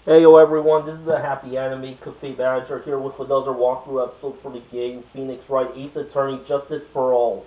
Hey yo everyone, this is the HappyAnimaidCafeManager here with another walkthrough episode for the game Phoenix Wright, Ace Attorney, Justice for All.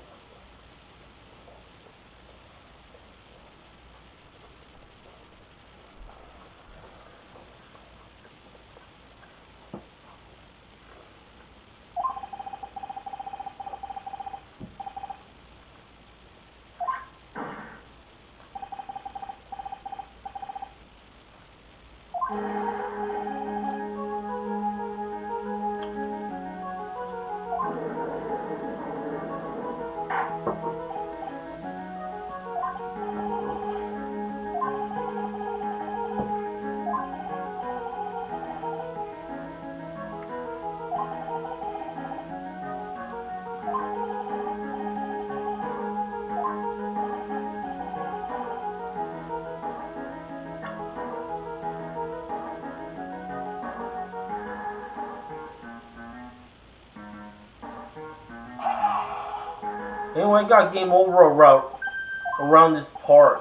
Anyway, I got game over around this part.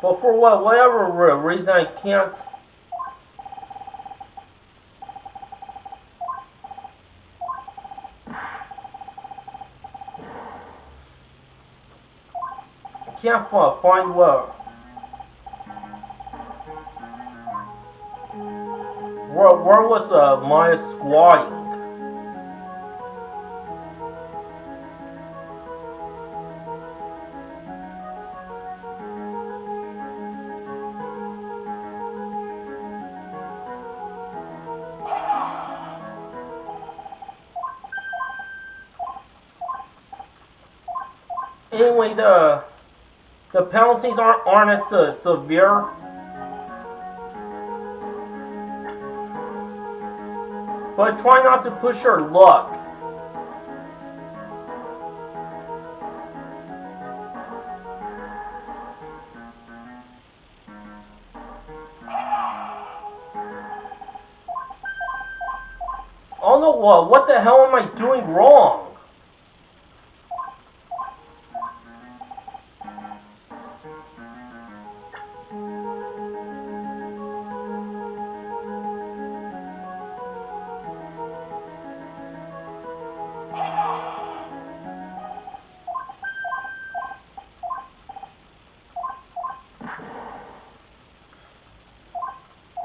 But for whatever reason I can't find where was Maya squatting. Anyway, the penalties aren't as severe. But try not to push your luck. Oh no, what the hell am I doing wrong?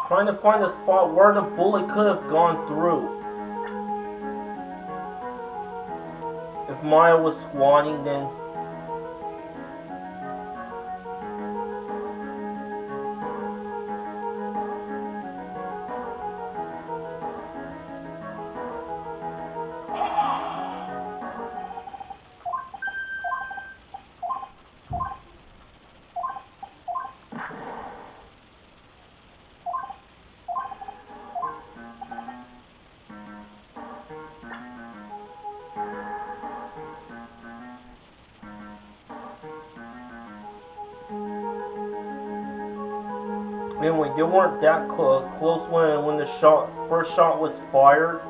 Trying to find a spot where the bullet could have gone through. If Maya was squatting, then anyway, they weren't that close when the first shot was fired.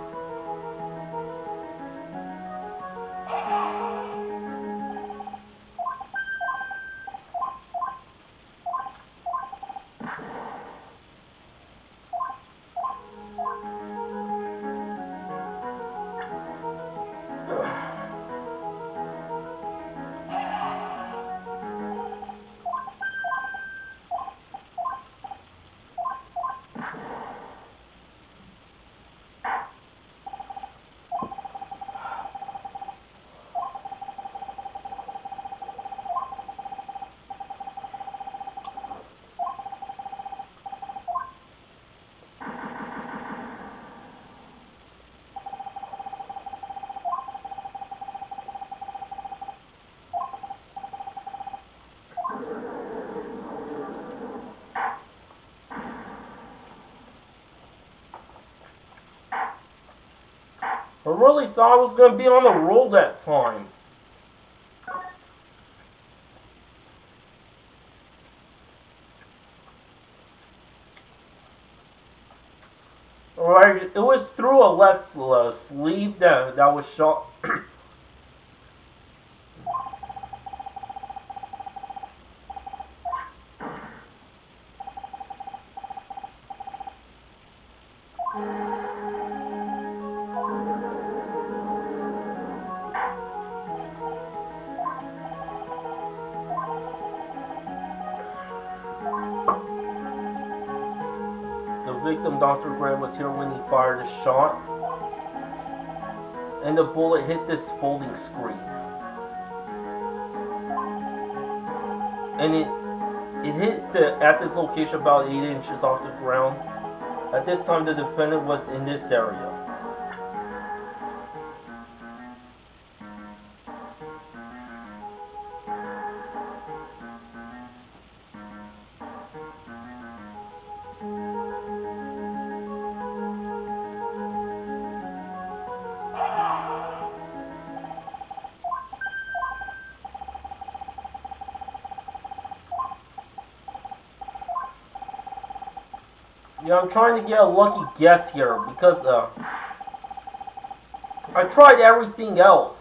I really thought I was going to be on the roll that time. Alright, it was through a left sleeve that was shot. victim, Dr. Gray, was here when he fired his shot, and the bullet hit this folding screen. And it hit at this location about 8 inches off the ground. At this time, the defendant was in this area. Yeah, I'm trying to get a lucky guess here because I tried everything else.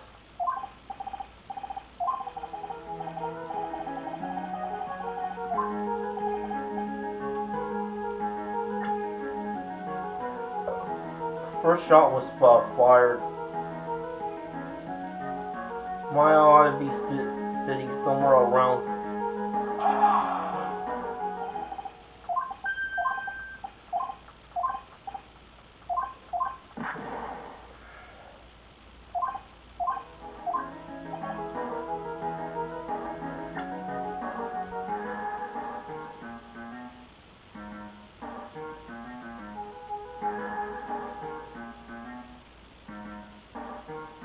First shot was fired. My ought to be sitting somewhere around.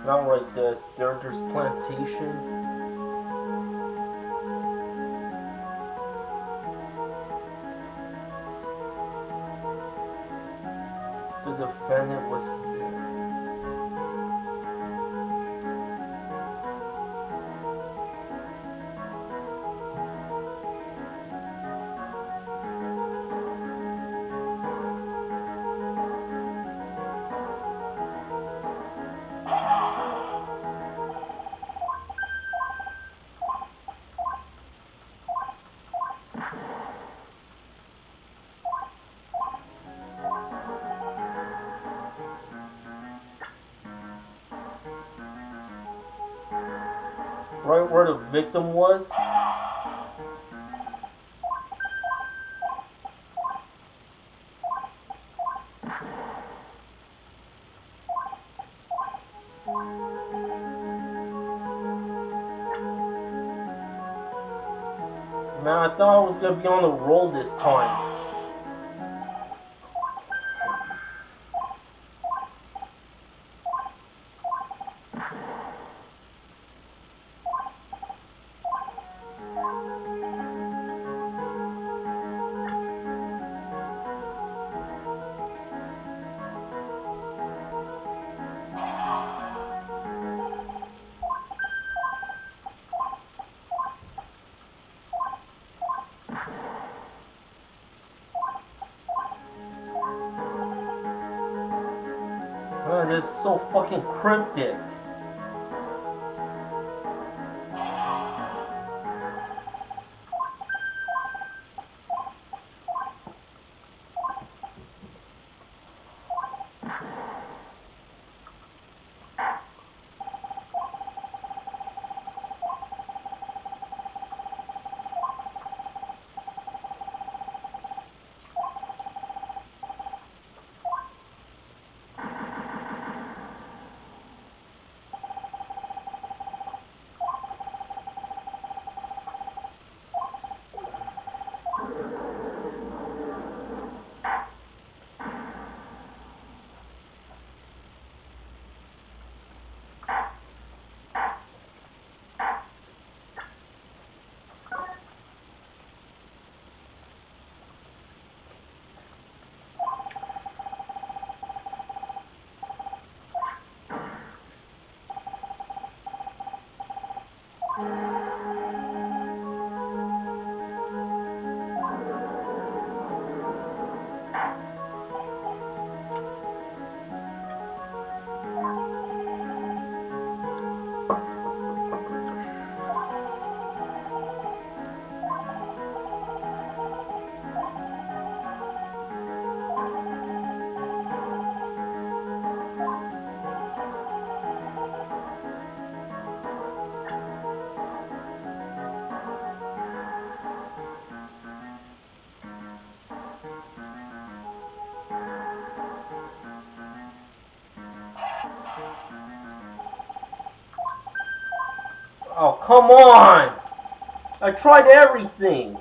Not right there. There's plantation. The defendant was there. Right where the victim was. Man, I thought I was gonna be on the roll this time. Man, it's so fucking cryptic. Oh, come on! I tried everything!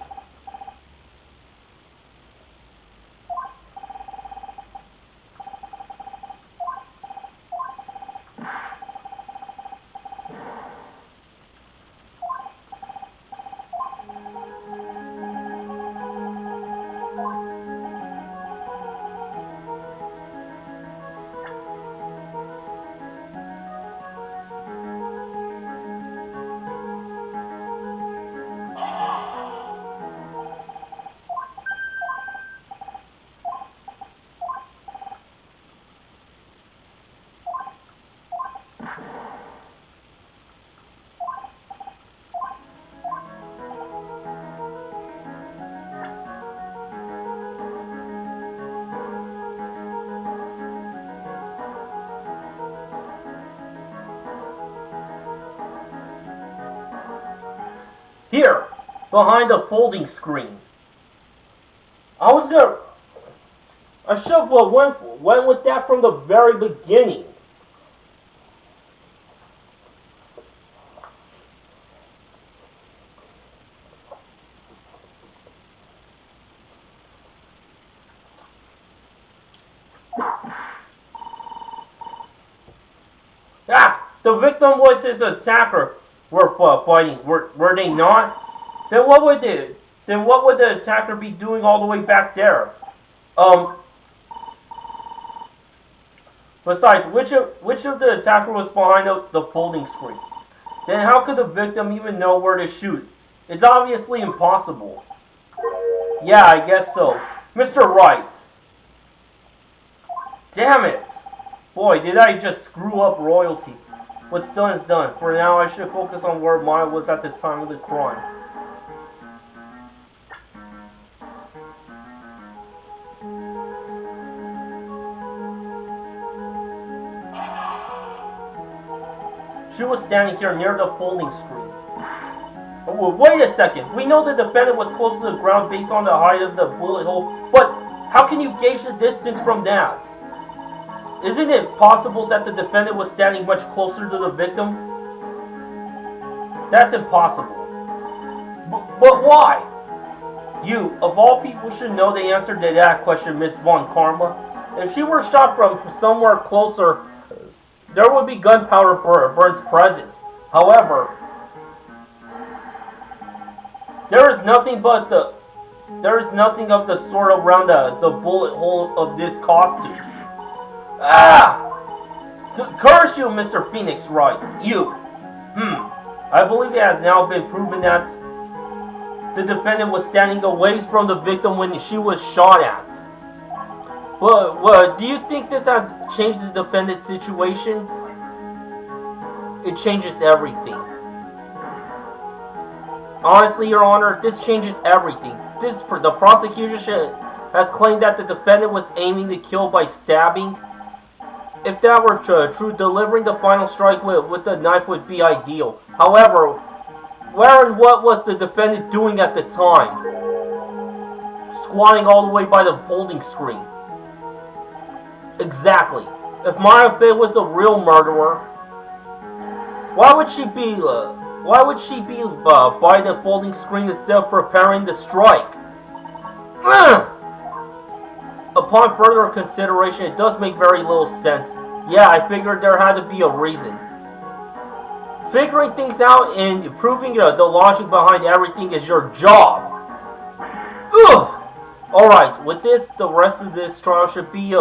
Here, behind the folding screen. I should have went with that from the very beginning. The victim was his attacker. Were fighting. Were they not? Then what would the attacker be doing all the way back there? Besides, which of the attacker was behind the folding screen? Then how could the victim even know where to shoot? It's obviously impossible. Yeah, I guess so. Mr. Wright. Damn it! Boy, did I just screw up royalty. What's done is done. For now, I should focus on where Maya was at the time of the crime. She was standing here near the folding screen. Oh, wait a second. We know the defendant was close to the ground based on the height of the bullet hole, but how can you gauge the distance from that? Isn't it possible that the defendant was standing much closer to the victim? That's impossible. But why? You, of all people, should know the answer to that question, Miss Von Karma. If she were shot from somewhere closer, there would be gunpowder for Burns' presence. However, there is nothing of the sort around the bullet hole of this costume. Curse you, Mr. Phoenix Wright. You. I believe it has now been proven that the defendant was standing away from the victim when she was shot at. But do you think this has changed the defendant's situation? It changes everything. Honestly, Your Honor, this changes everything. The prosecution has claimed that the defendant was aiming to kill by stabbing. If that were true, delivering the final strike with the knife would be ideal. However, where and what was the defendant doing at the time? Squatting all the way by the folding screen. Exactly. If Maya Fey was the real murderer, why would she be by the folding screen instead of preparing the strike? Upon further consideration, it does make very little sense. Yeah, I figured there had to be a reason. Figuring things out and proving the logic behind everything is your job. Alright, with this, the rest of this trial should be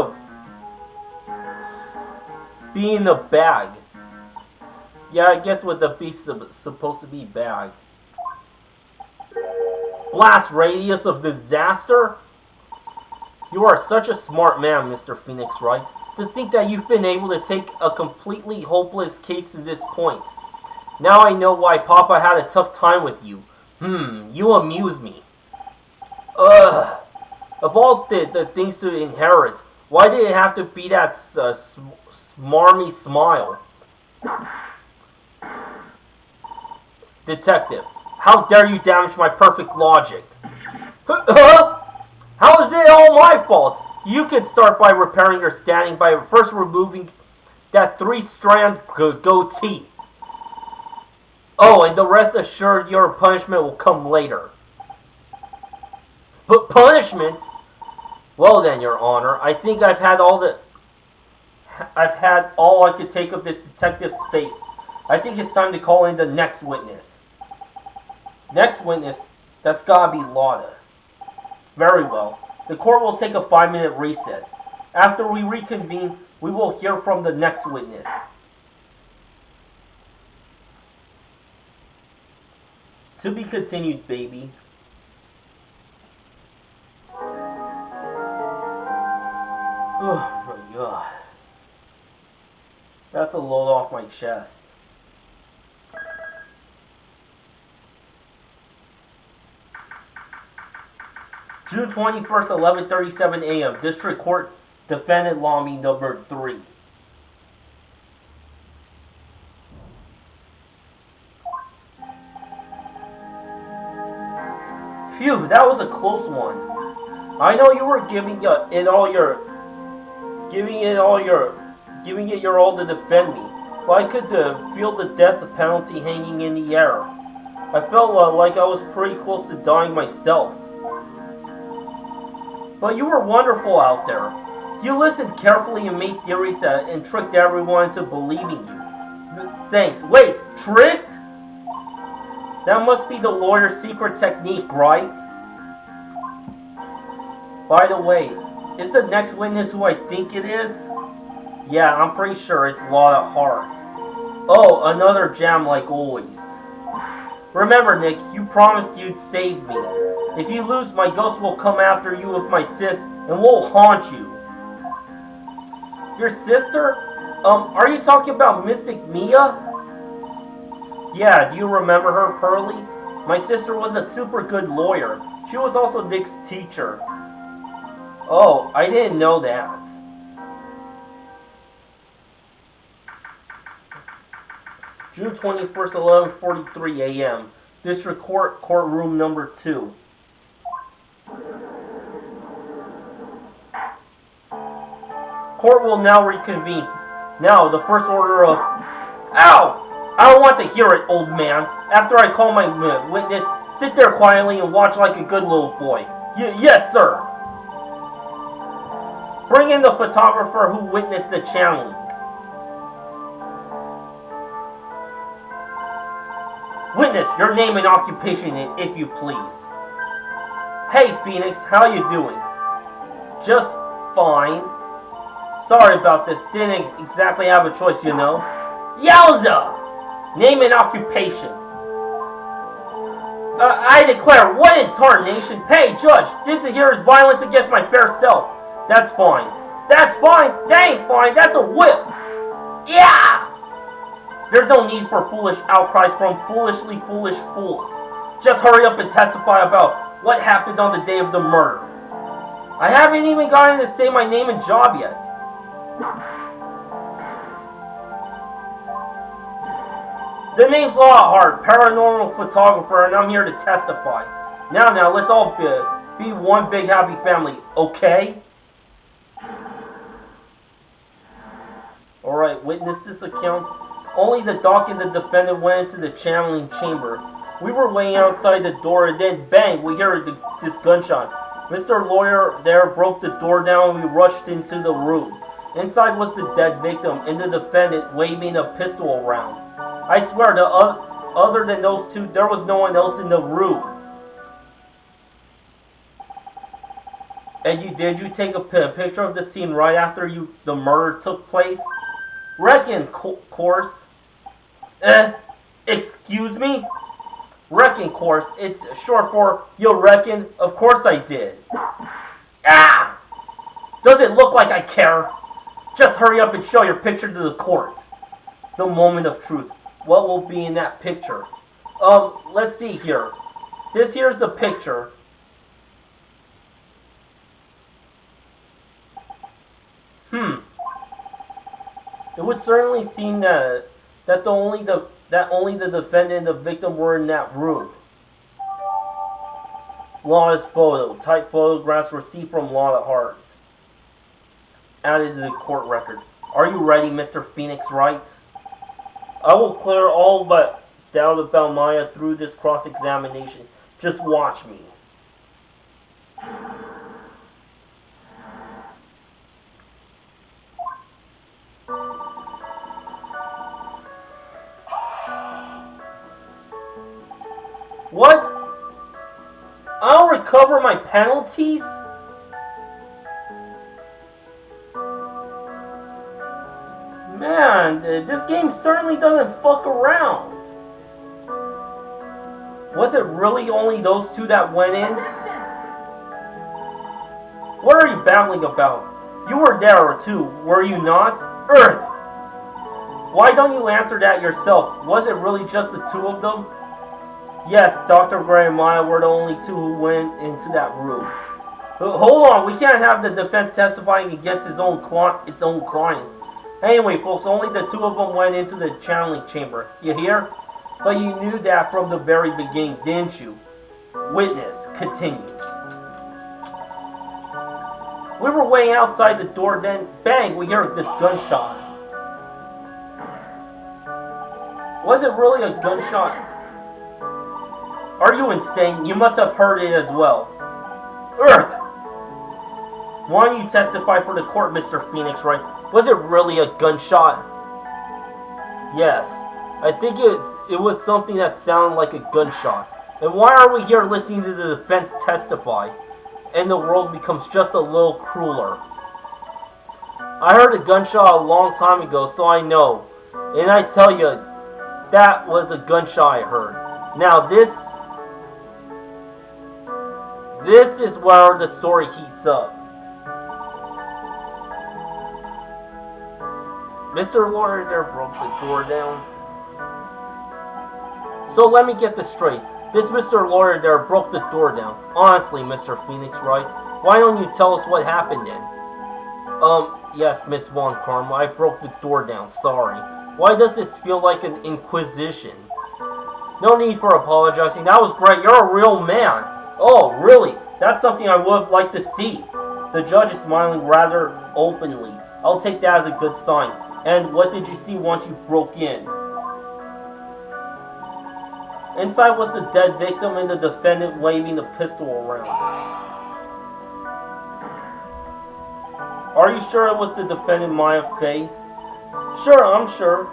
in the bag. Yeah, I guess what the beast is supposed to be bag. Blast radius of disaster? You are such a smart man, Mr. Phoenix Wright, to think that you've been able to take a completely hopeless case to this point. Now I know why Papa had a tough time with you. You amuse me. Of all the things to inherit, why did it have to be that smarmy smile? Detective, how dare you damage my perfect logic? How is it all my fault? You could start by repairing your standing by first removing that 3-strand goatee. Oh, and the rest assured your punishment will come later. But punishment? Well then, Your Honor, I think I've had all I could take of this detective's fate. I think it's time to call in the next witness. Next witness? That's gotta be Lotta. Very well. The court will take a 5-minute recess. After we reconvene, we will hear from the next witness. To be continued, baby. Oh my god. That's a load off my chest. June 21st, 11:37 a.m. District Court, Defendant Lobby number 3. Phew, that was a close one. I know you were giving it your all to defend me, but I could feel the death penalty hanging in the air. I felt like I was pretty close to dying myself. But you were wonderful out there. You listened carefully and made theories and tricked everyone into believing you. Thanks. Wait, tricked? That must be the lawyer's secret technique, right? By the way, is the next witness who I think it is? Yeah, I'm pretty sure it's Lotta Hart. Oh, another jam like always. Remember, Nick, you promised you'd save me. If you lose, my ghost will come after you with my sis and will haunt you. Your sister? Are you talking about Mystic Mia? Yeah, do you remember her, Pearly? My sister was a super good lawyer. She was also Nick's teacher. Oh, I didn't know that. June 21st, 11:43 a.m. District Court, courtroom number 2. Court will now reconvene. Now, the first order of... Ow! I don't want to hear it, old man. After I call my witness, sit there quietly and watch like a good little boy. Yes, sir. Bring in the photographer who witnessed the channeling. Witness, your name and occupation, if you please. Hey, Phoenix, how you doing? Just fine. Sorry about this. Didn't exactly have a choice, you know. Yowza! Name and occupation. I declare, what in tarnation? Hey, Judge, this here is violence against my fair self. That's fine. That's fine. That ain't fine. That's a whip. Yeah! There's no need for foolish outcries from foolishly foolish fools. Just hurry up and testify about what happened on the day of the murder. I haven't even gotten to say my name and job yet. The name's Lotta Hart, paranormal photographer, and I'm here to testify. Now, let's all be one big happy family, okay? Alright, witness this account. Only the doc and the defendant went into the channeling chamber. We were waiting outside the door, and then bang, we heard this gunshot. Mr. Lawyer there broke the door down, and we rushed into the room. Inside was the dead victim, and the defendant waving a pistol around. I swear, other than those two, there was no one else in the room. And did you take a picture of the scene right after the murder took place? Reckon, course. Excuse me? Reckon, course. It's short for, you reckon? Of course I did. Ah! Does it look like I care? Just hurry up and show your picture to the court. The moment of truth. What will be in that picture? Let's see here. This here's the picture. It would certainly seem that only the defendant and the victim were in that room. Lotta's photo. Type photographs received from Lotta Hart. Added to the court record. Are you ready, Mr. Phoenix Wright? I will clear all but doubt about Maya through this cross-examination. Just watch me. What? I'll recover my penalties? Man, this game certainly doesn't fuck around. Was it really only those two that went in? What are you babbling about? You were there too, were you not? Earth! Why don't you answer that yourself? Was it really just the two of them? Yes, Dr. Gray and Maya were the only two who went into that room. Hold on, we can't have the defense testifying against its own client. Anyway, folks, only the two of them went into the channeling chamber. You hear? But you knew that from the very beginning, didn't you? Witness, continue. We were waiting outside the door, then bang, we hear this gunshot. Was it really a gunshot? Are you insane? You must have heard it as well. Earth! Why don't you testify for the court, Mr. Phoenix, Wright? Was it really a gunshot? Yes. I think it was something that sounded like a gunshot. And why are we here listening to the defense testify? And the world becomes just a little crueler. I heard a gunshot a long time ago, so I know. And I tell you, that was a gunshot I heard. Now this is where the story heats up. Mr. Lawyer there broke the door down. So let me get this straight. This Mr. Lawyer there broke the door down. Honestly, Mr. Phoenix, Wright, why don't you tell us what happened then? Yes, Miss Von Karma, I broke the door down, sorry. Why does this feel like an inquisition? No need for apologizing, that was great, you're a real man. Oh, really? That's something I would have liked to see. The judge is smiling rather openly. I'll take that as a good sign. And what did you see once you broke in? Inside was the dead victim and the defendant waving the pistol around. Are you sure it was the defendant, Maya Fey? Sure, I'm sure.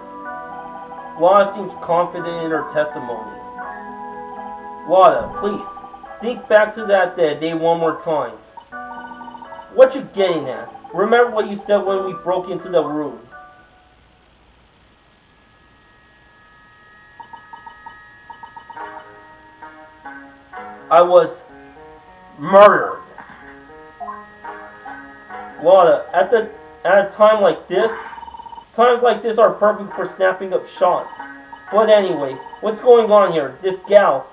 Wada seems confident in her testimony. Wada, please, think back to that day one more time. What you getting at? Remember what you said when we broke into the room. I was murdered. Wada, at a time like this, times like this are perfect for snapping up shots. But anyway, what's going on here? This gal,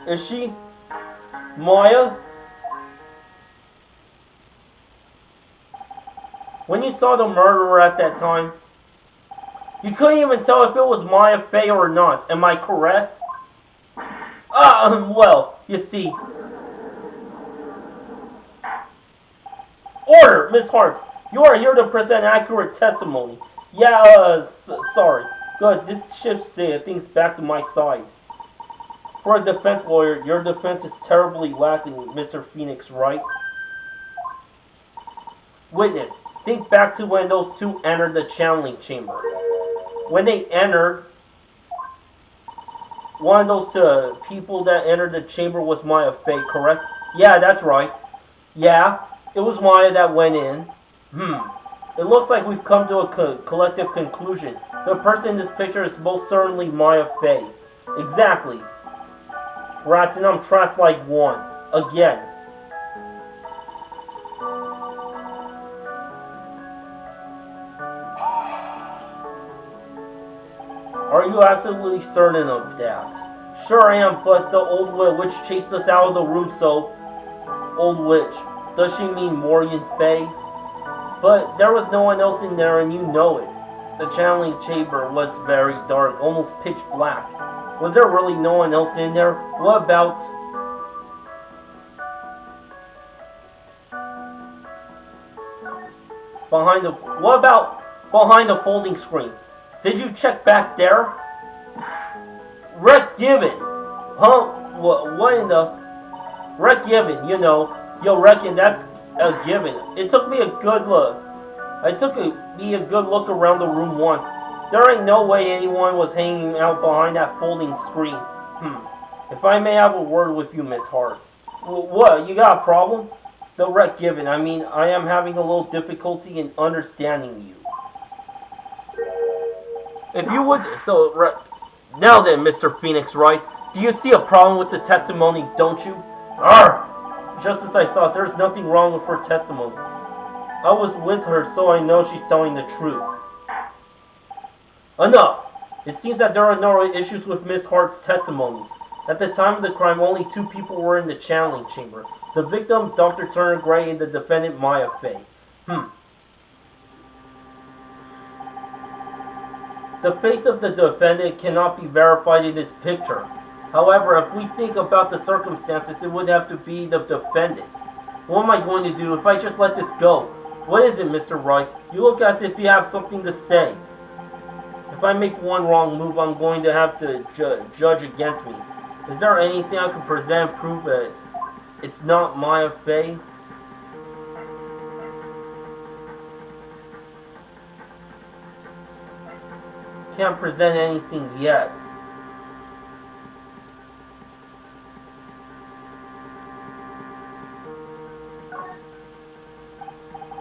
is she Maya? When you saw the murderer at that time, you couldn't even tell if it was Maya Fey or not. Am I correct? Well, you see. Order, Miss Hart. You are here to present accurate testimony. Yeah, sorry. Good, this shifts things back to my side. For a defense lawyer, your defense is terribly lacking, Mr. Phoenix, right? Witness, think back to when those two entered the channeling chamber. When they entered, one of those people that entered the chamber was Maya Fey, correct? Yeah, that's right. Yeah, it was Maya that went in. It looks like we've come to a collective conclusion. The person in this picture is most certainly Maya Fey. Exactly. Rats, and I'm trapped like one. Again. Are you absolutely certain of that? Sure I am, but the old witch chased us out of the room, so... Old witch. Does she mean Morgan Fey? But there was no one else in there, and you know it. The channeling chamber was very dark, almost pitch black. Was there really no one else in there? What about... What about behind the folding screen? Did you check back there? Wright Given. Huh? What in the... Wright Given, you know. Yo, reckon that's a given. It took me a good look. Me a good look around the room once. There ain't no way anyone was hanging out behind that folding screen. If I may have a word with you, Miss Hart. What? You got a problem? So, Wright Given, I mean, I am having a little difficulty in understanding you. If you would... So, now then, Mr. Phoenix Wright, do you see a problem with the testimony, don't you? Arr! Just as I thought, there's nothing wrong with her testimony. I was with her, so I know she's telling the truth. Enough! It seems that there are no issues with Miss Hart's testimony. At the time of the crime, only 2 people were in the channeling chamber. The victim, Dr. Turner Gray, and the defendant, Maya Fey. The face of the defendant cannot be verified in this picture. However, if we think about the circumstances, it would have to be the defendant. What am I going to do if I just let this go? What is it, Mr. Wright? You look as if you have something to say. If I make one wrong move, I'm going to have to judge against me. Is there anything I can present and prove that it's not Maya Fey? Can't present anything yet.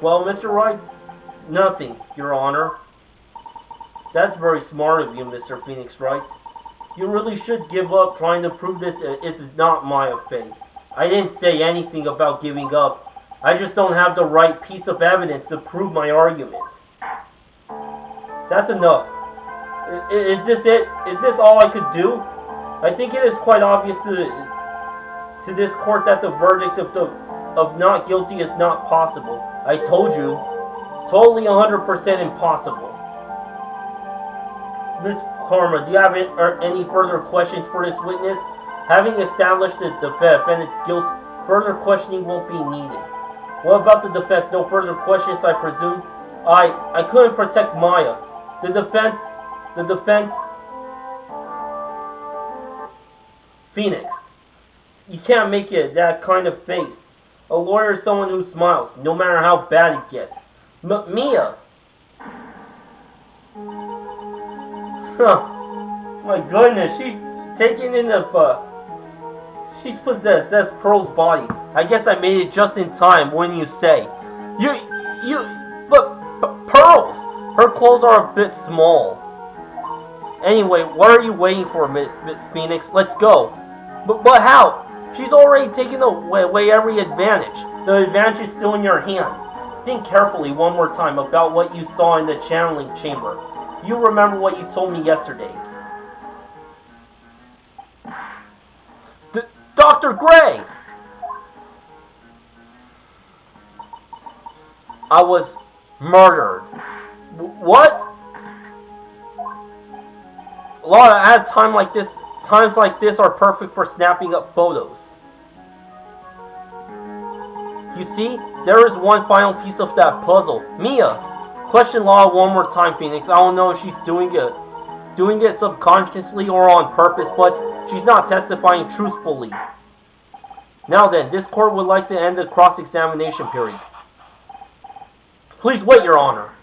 Well, Mr. Wright, nothing, Your Honor. That's very smart of you, Mr. Phoenix Wright. You really should give up trying to prove this is not Maya Fey. I didn't say anything about giving up. I just don't have the right piece of evidence to prove my argument. That's enough. Is this it? Is this all I could do? I think it is quite obvious to this court that the verdict of not guilty is not possible. I told you, totally 100% impossible. Miss Karma, do you have any further questions for this witness? Having established the defendant's guilt, further questioning won't be needed. What about the defense? No further questions, I presume? I couldn't protect Maya. The defense... Phoenix, you can't make it that kind of face. A lawyer is someone who smiles, no matter how bad it gets. Mia! My goodness, she's taken in the... She's possessed. That's Pearl's body. I guess I made it just in time, wouldn't you say? But Pearl! Her clothes are a bit small. Anyway, what are you waiting for, Miss Phoenix? Let's go. But how? She's already taken away every advantage. The advantage is still in your hands. Think carefully one more time about what you saw in the channeling chamber. You remember what you told me yesterday. Dr. Gray! I was murdered. What? Laura, at a time like this, times like this are perfect for snapping up photos. You see, there is one final piece of that puzzle. Mia! Question Laura one more time, Phoenix. I don't know if she's doing it subconsciously or on purpose, but she's not testifying truthfully. Now then, this court would like to end the cross-examination period. Please wait, Your Honor.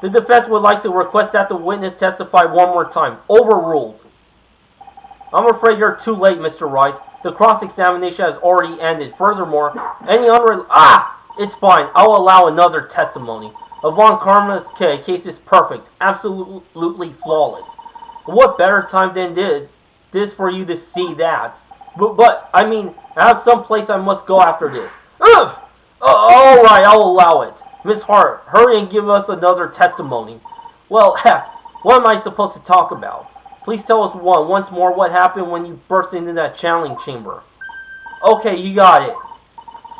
The defense would like to request that the witness testify one more time. Overruled. I'm afraid you're too late, Mr. Wright. The cross-examination has already ended. Furthermore, any it's fine. I'll allow another testimony. Yvonne Karma's case is perfect. Absolutely flawless. What better time than this for you to see that? But I mean, I have some place I must go after this. Alright, I'll allow it. Miss Hart, hurry and give us another testimony. Well, what am I supposed to talk about? Please tell us once more what happened when you burst into that channeling chamber. Okay, you got it.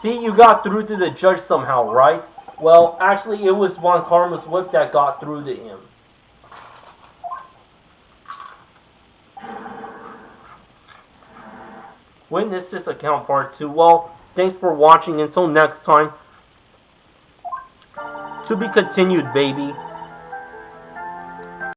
See, you got through to the judge somehow, right? Well, actually, it was Von Karma's whip that got through to him. Witness this account part 2. Well, thanks for watching. Until next time. To be continued, baby.